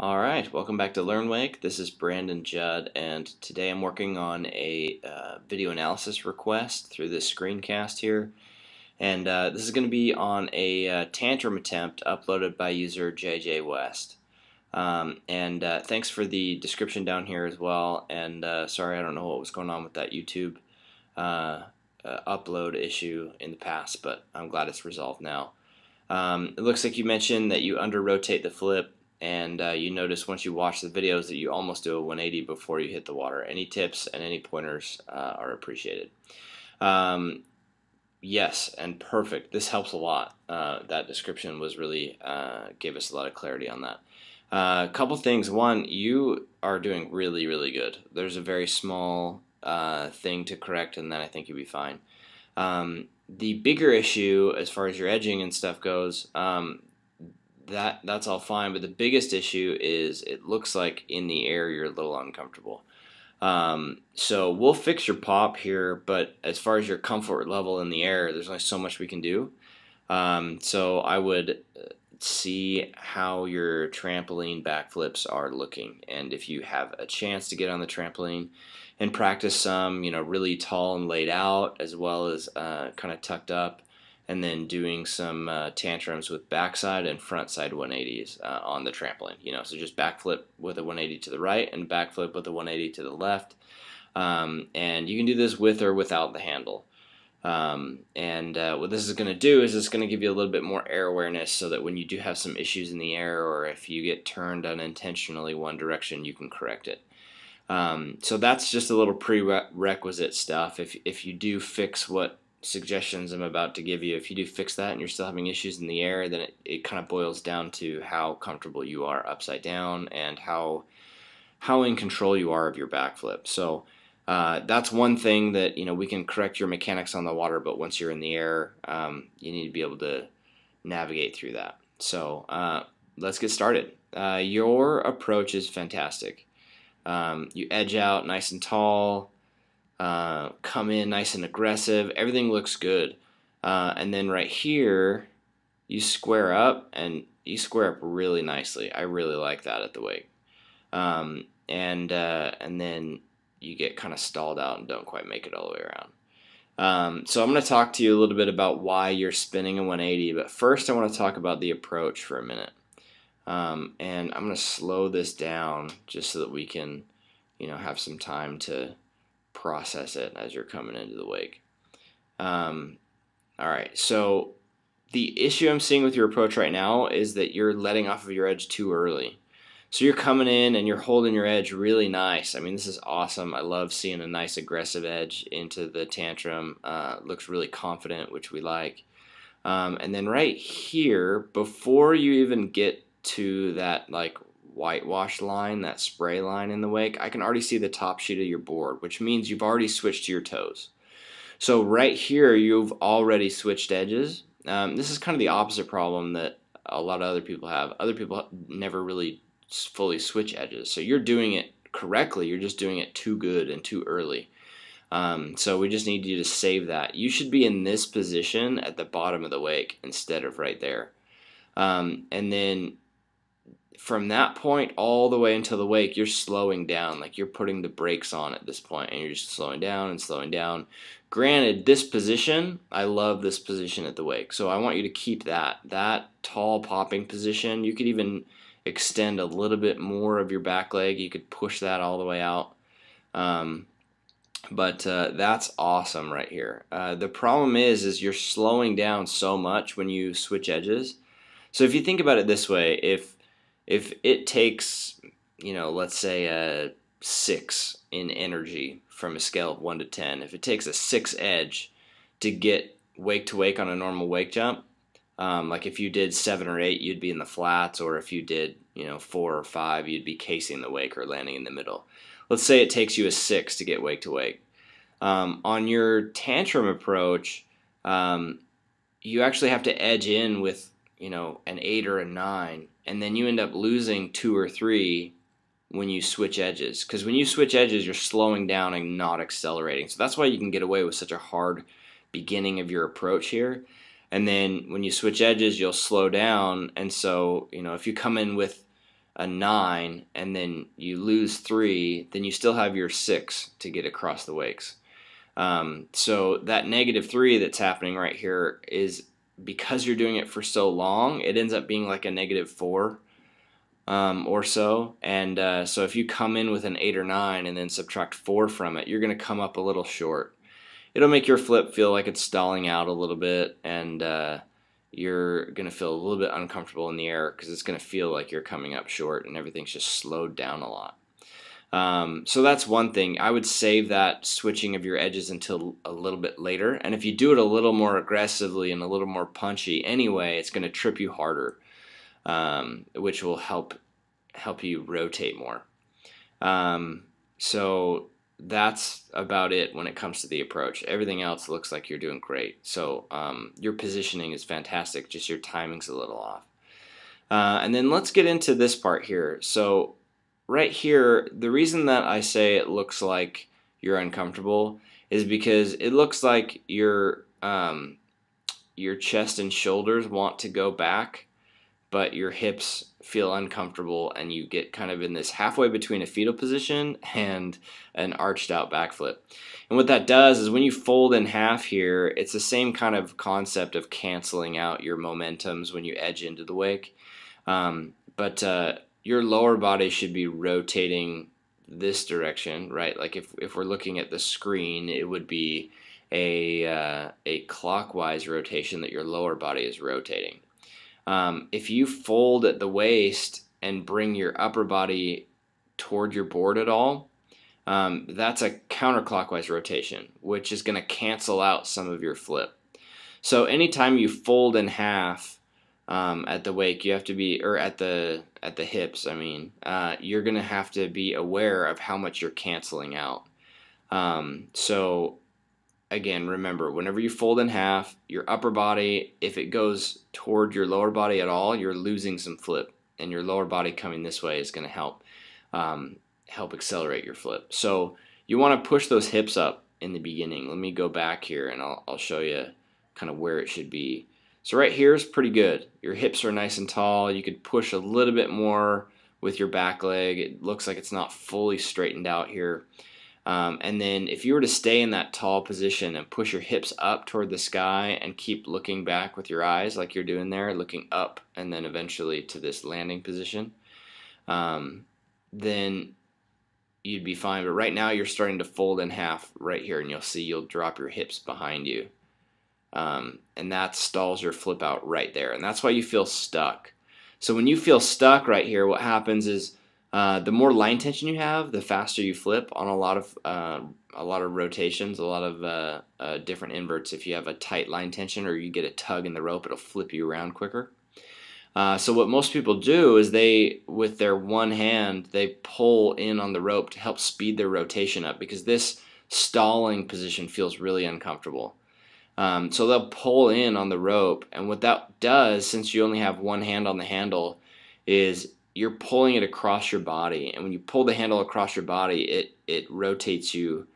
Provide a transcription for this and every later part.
All right, welcome back to LearnWake. This is Brandon Judd, and today I'm working on a video analysis request through this screencast here. And this is going to be on a tantrum attempt uploaded by user jjwest. Thanks for the description down here as well. And sorry, I don't know what was going on with that YouTube upload issue in the past, but I'm glad it's resolved now. It looks like you mentioned that you under-rotate the flip, and you notice once you watch the videos that you almost do a 180 before you hit the water. Any tips and any pointers are appreciated. Yes, and perfect. This helps a lot. That description was really gave us a lot of clarity on that. A couple things. One, you are doing really, really good. There's a very small thing to correct, and then I think you'll be fine. The bigger issue, as far as your edging and stuff goes, that's all fine. But the biggest issue is it looks like in the air you're a little uncomfortable. So we'll fix your pop here, but as far as your comfort level in the air, there's only so much we can do. So I would see how your trampoline backflips are looking, and if you have a chance to get on the trampoline and practice some, really tall and laid out, as well as kind of tucked up, and then doing some tantrums with backside and front side 180s on the trampoline. So just backflip with a 180 to the right and backflip with a 180 to the left. And you can do this with or without the handle. What this is going to do is it's going to give you a little bit more air awareness, so that when you do have some issues in the air, or if you get turned unintentionally one direction, you can correct it. So that's just a little prerequisite stuff. If you do fix what suggestions I'm about to give you, if you do fix that and you're still having issues in the air, then it kind of boils down to how comfortable you are upside down and how in control you are of your backflip. So that's one thing that we can correct your mechanics on the water, but once you're in the air, you need to be able to navigate through that. So let's get started. Your approach is fantastic. You edge out nice and tall, come in nice and aggressive. Everything looks good. And then right here, you square up, and you square up really nicely. I really like that at the wake. And then you get kind of stalled out and don't quite make it all the way around. So I'm going to talk to you a little bit about why you're spinning a 180, but first I want to talk about the approach for a minute. And I'm going to slow this down just so that we can, have some time to process it as you're coming into the wake. All right, so the issue I'm seeing with your approach right now is that you're letting off of your edge too early. So you're coming in and you're holding your edge really nice. I mean, this is awesome. I love seeing a nice aggressive edge into the tantrum. Looks really confident, which we like. And then right here, before you even get to that whitewash line, that spray line in the wake, I can already see the top sheet of your board, which means you've already switched to your toes. So right here, you've already switched edges. This is kind of the opposite problem that a lot of other people have. Other people never really fully switch edges. So you're doing it correctly, you're just doing it too good and too early. So we just need you to save that. You should be in this position at the bottom of the wake instead of right there. And then from that point all the way until the wake, you're slowing down, like you're putting the brakes on at this point, and you're just slowing down and slowing down. Granted, this position, I love this position at the wake, so I want you to keep that tall popping position. You could even extend a little bit more of your back leg. You could push that all the way out. But that's awesome right here. The problem is you're slowing down so much when you switch edges. So if you think about it this way, if it takes, let's say a 6 in energy from a scale of 1 to 10, if it takes a 6 edge to get wake to wake on a normal wake jump, like if you did 7 or 8, you'd be in the flats, or if you did 4 or 5, you'd be casing the wake or landing in the middle. Let's say it takes you a 6 to get wake to wake. On your tantrum approach, you actually have to edge in with an 8 or a 9, and then you end up losing 2 or 3 when you switch edges, because when you switch edges, you're slowing down and not accelerating. So that's why you can get away with such a hard beginning of your approach here. And then when you switch edges, you'll slow down. And so, if you come in with a 9 and then you lose 3, then you still have your 6 to get across the wakes. So that -3 that's happening right here is because you're doing it for so long, it ends up being like a -4 or so. And so if you come in with an 8 or 9 and then subtract 4 from it, you're going to come up a little short. It'll make your flip feel like it's stalling out a little bit, and you're going to feel a little bit uncomfortable in the air because it's going to feel like you're coming up short and everything's just slowed down a lot. So that's one thing. I would save that switching of your edges until a little bit later. And if you do it a little more aggressively and a little more punchy anyway, it's going to trip you harder, which will help you rotate more. So that's about it when it comes to the approach. Everything else looks like you're doing great. So your positioning is fantastic, just your timing's a little off. And then let's get into this part here. So right here, the reason that I say it looks like you're uncomfortable is because it looks like your chest and shoulders want to go back, but your hips feel uncomfortable and you get kind of in this halfway between a fetal position and an arched out backflip. And what that does is when you fold in half here, it's the same kind of concept of canceling out your momentums when you edge into the wake. But your lower body should be rotating this direction, right? Like if we're looking at the screen, it would be a clockwise rotation that your lower body is rotating. If you fold at the waist and bring your upper body toward your board at all, that's a counterclockwise rotation, which is going to cancel out some of your flip. So anytime you fold in half at the wake, you have to be, or at the hips, I mean, you're going to have to be aware of how much you're canceling out. So again, remember, whenever you fold in half, your upper body, if it goes toward your lower body at all, you're losing some flip, and your lower body coming this way is going to help accelerate your flip. So you want to push those hips up in the beginning. Let me go back here, and I'll show you kind of where it should be. So right here is pretty good. Your hips are nice and tall. You could push a little bit more with your back leg. It looks like it's not fully straightened out here. And then if you were to stay in that tall position and push your hips up toward the sky and keep looking back with your eyes like you're doing there, looking up and then eventually to this landing position, then you'd be fine. But right now you're starting to fold in half right here, and you'll see you'll drop your hips behind you. And that stalls your flip out right there. And that's why you feel stuck. So when you feel stuck right here, what happens is the more line tension you have, the faster you flip on a lot of rotations, a lot of different inverts. If you have a tight line tension or you get a tug in the rope, it'll flip you around quicker. So what most people do is they, with their one hand, they pull in on the rope to help speed their rotation up, because this stalling position feels really uncomfortable. So they'll pull in on the rope, and what that does, since you only have one hand on the handle, is you're pulling it across your body, and when you pull the handle across your body, it rotates you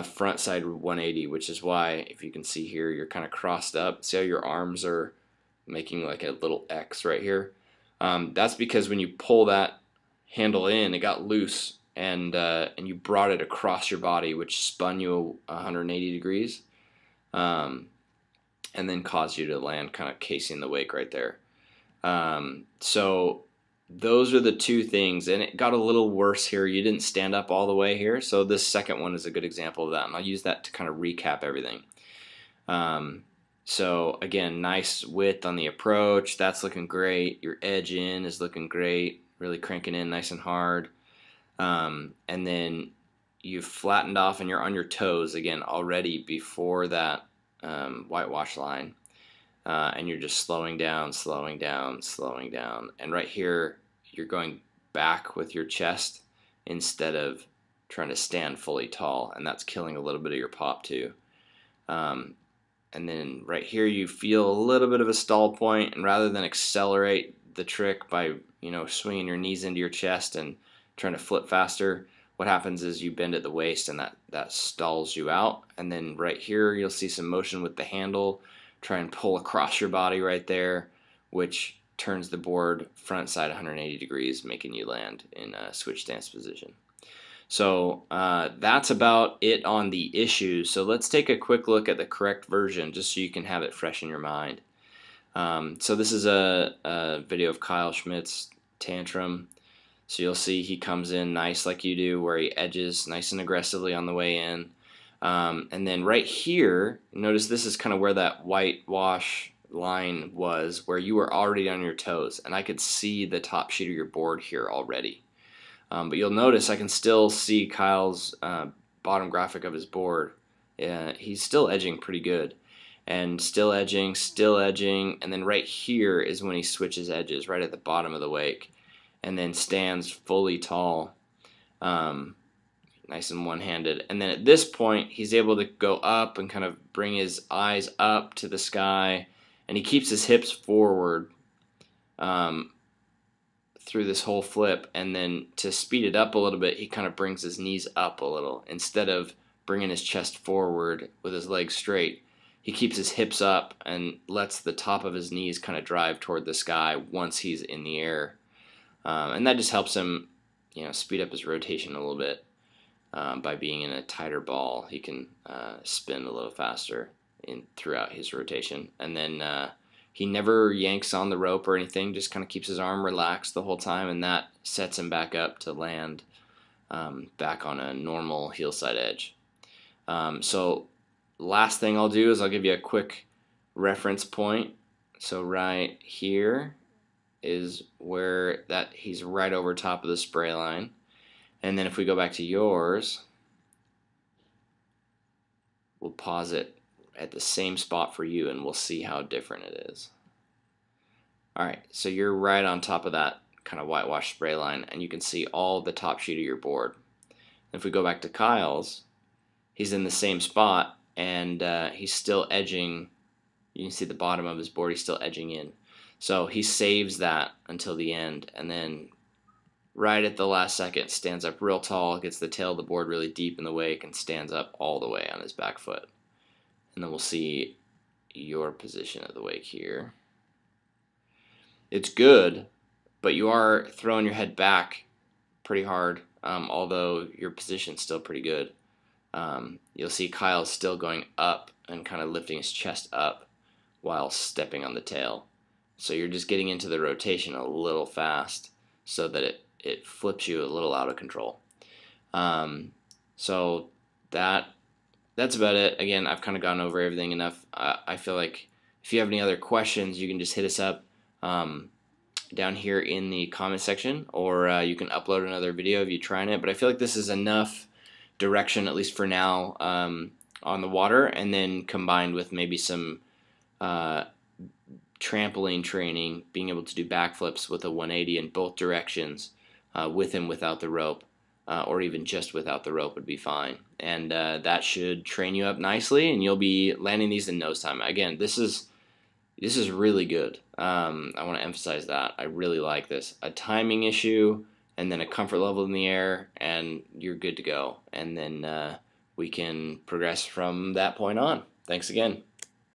front side 180, which is why, if you can see here, you're kind of crossed up. See how your arms are making like a little X right here? That's because when you pull that handle in, it got loose, and you brought it across your body, which spun you 180 degrees, and then caused you to land kind of casing the wake right there. So those are the two things, and it got a little worse here. You didn't stand up all the way here, so this second one is a good example of that, and I'll use that to kind of recap everything. So again, nice width on the approach. That's looking great. Your edge in is looking great, really cranking in nice and hard. And then you've flattened off and you're on your toes again already before that whitewash line. And you're just slowing down, slowing down, slowing down. And right here, you're going back with your chest instead of trying to stand fully tall, and that's killing a little bit of your pop too. And then right here, you feel a little bit of a stall point, and rather than accelerate the trick by swinging your knees into your chest and trying to flip faster, what happens is you bend at the waist, and that stalls you out. And then right here, you'll see some motion with the handle. Try and pull across your body right there, which turns the board front side 180 degrees, making you land in a switch stance position. So that's about it on the issues. So let's take a quick look at the correct version just so you can have it fresh in your mind. So this is a video of Kyle Schmidt's tantrum. So you'll see he comes in nice like you do, where he edges nice and aggressively on the way in. And then right here, notice this is kind of where that whitewash line was, where you were already on your toes. And I could see the top sheet of your board here already. But you'll notice I can still see Kyle's bottom graphic of his board. He's still edging pretty good. And still edging, and then right here is when he switches edges, right at the bottom of the wake, and then stands fully tall, nice and one-handed. And then at this point, he's able to go up and kind of bring his eyes up to the sky, and he keeps his hips forward through this whole flip, and then to speed it up a little bit, he kind of brings his knees up a little. Instead of bringing his chest forward with his legs straight, he keeps his hips up and lets the top of his knees kind of drive toward the sky once he's in the air. And that just helps him, speed up his rotation a little bit. By being in a tighter ball, he can spin a little faster throughout his rotation. And then he never yanks on the rope or anything, just kind of keeps his arm relaxed the whole time, and that sets him back up to land back on a normal heel side edge. So last thing I'll do is I'll give you a quick reference point. So right here is where he's right over top of the spray line. And then if we go back to yours, we'll pause it at the same spot for you, and we'll see how different it is. Alright, so you're right on top of that kind of whitewash spray line, and you can see all the top sheet of your board. If we go back to Kyle's, he's in the same spot, and he's still edging. You can see the bottom of his board, he's still edging in. So he saves that until the end, and then right at the last second stands up real tall, gets the tail of the board really deep in the wake, and stands up all the way on his back foot. And then we'll see your position of the wake here. It's good, but you are throwing your head back pretty hard, although your position's still pretty good. You'll see Kyle's still going up and kind of lifting his chest up while stepping on the tail. So you're just getting into the rotation a little fast so that it flips you a little out of control. So that's about it. Again, I've kind of gone over everything enough. I feel like if you have any other questions, you can just hit us up down here in the comment section, or you can upload another video of you trying it. But I feel like this is enough direction, at least for now, on the water, and then combined with maybe some trampoline training, being able to do backflips with a 180 in both directions, with and without the rope, or even just without the rope would be fine. And that should train you up nicely, and you'll be landing these in nose time. Again, this is really good. I want to emphasize that. I really like this. A timing issue, and then a comfort level in the air, and you're good to go. And then we can progress from that point on. Thanks again.